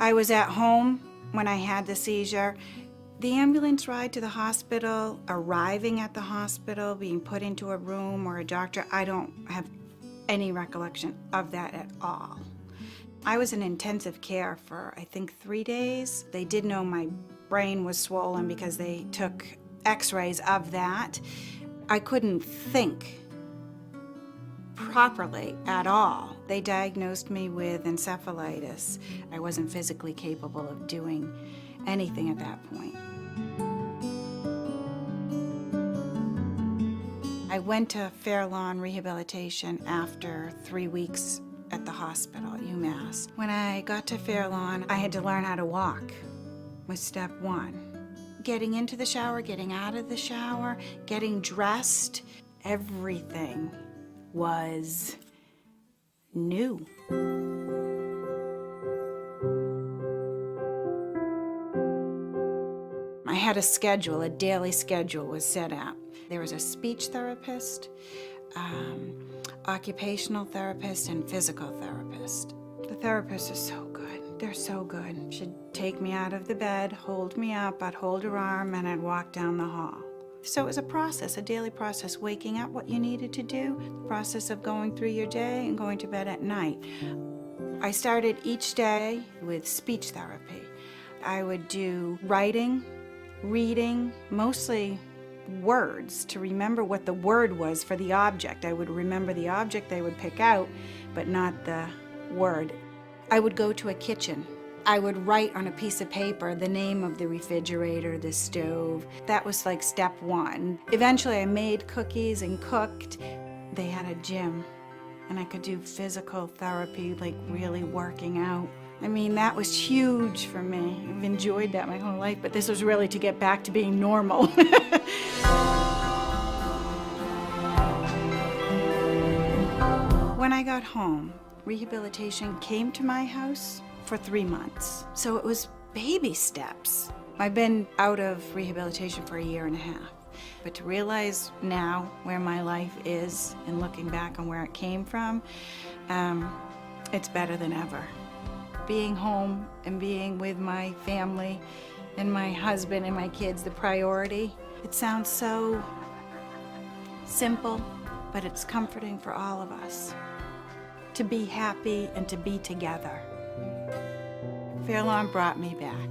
I was at home when I had the seizure. The ambulance ride to the hospital, arriving at the hospital, being put into a room or a doctor, I don't have any recollection of that at all. I was in intensive care for, I think, 3 days. They did know my brain was swollen because they took x-rays of that. I couldn't think properly at all. They diagnosed me with encephalitis. I wasn't physically capable of doing anything at that point. I went to Fairlawn rehabilitation after 3 weeks at the hospital at UMass. When I got to Fairlawn, I had to learn how to walk was step one. Getting into the shower, getting out of the shower, getting dressed, everything was new. I had a schedule, a daily schedule was set out. There was a speech therapist, occupational therapist, and physical therapist. The therapists are so good. They're so good. She'd take me out of the bed, hold me up, I'd hold her arm, and I'd walk down the hall. So it was a process, a daily process, waking up what you needed to do, the process of going through your day and going to bed at night. I started each day with speech therapy. I would do writing, reading, mostly words, to remember what the word was for the object. I would remember the object they would pick out, but not the word. I would go to a kitchen. I would write on a piece of paper the name of the refrigerator, the stove. That was like step one. Eventually I made cookies and cooked. They had a gym, and I could do physical therapy, like really working out. I mean, that was huge for me. I've enjoyed that my whole life, but this was really to get back to being normal. When I got home, rehabilitation came to my house for 3 months. So it was baby steps. I've been out of rehabilitation for 1.5 years. But to realize now where my life is and looking back on where it came from, it's better than ever. Being home and being with my family and my husband and my kids, the priority. It sounds so simple, but it's comforting for all of us to be happy and to be together. Fairlawn brought me back.